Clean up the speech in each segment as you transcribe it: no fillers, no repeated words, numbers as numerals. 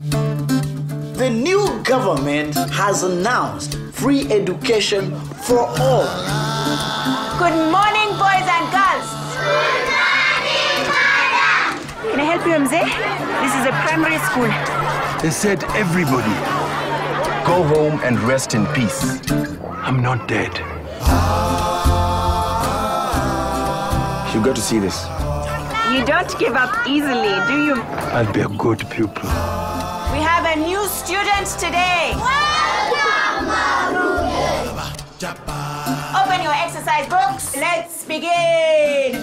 The new government has announced free education for all. Good morning, boys and girls. Good morning, Mother. Can I help you, Mzee? This is a primary school. They said everybody go home and rest in peace. I'm not dead. You got to see this. You don't give up easily, do you? I'll be a good pupil. We have a new student today. Welcome, Maruge. Open your exercise books. Let's begin.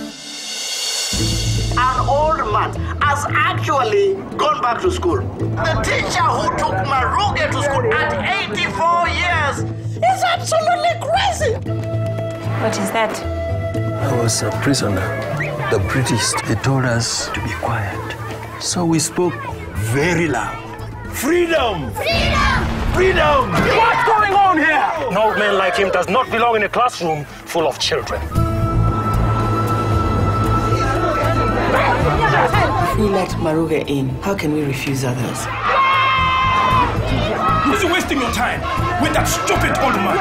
An old man has actually gone back to school. The teacher who took Maruge to school at 84 years is absolutely crazy. What is that? I was a prisoner. The British, they told us to be quiet. So we spoke very loud. Freedom! Freedom! Freedom! What's going on here? An old man like him does not belong in a classroom full of children. If we let Maruge in, how can we refuse others? Who's wasting your time with that stupid old man?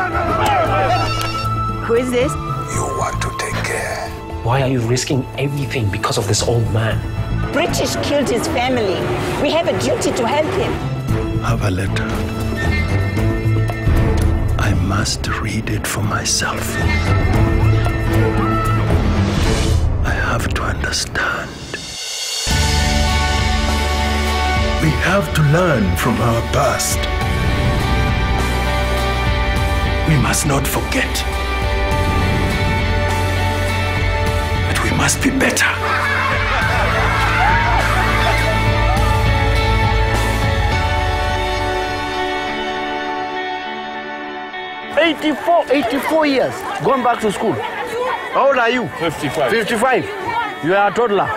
Who is this? You want to take care. Why are you risking everything because of this old man? British killed his family. We have a duty to help him. Have a letter. I must read it for myself. I have to understand. We have to learn from our past. We must not forget. But we must be better. 84 years, gone back to school. How old are you? 55. 55. You are a toddler.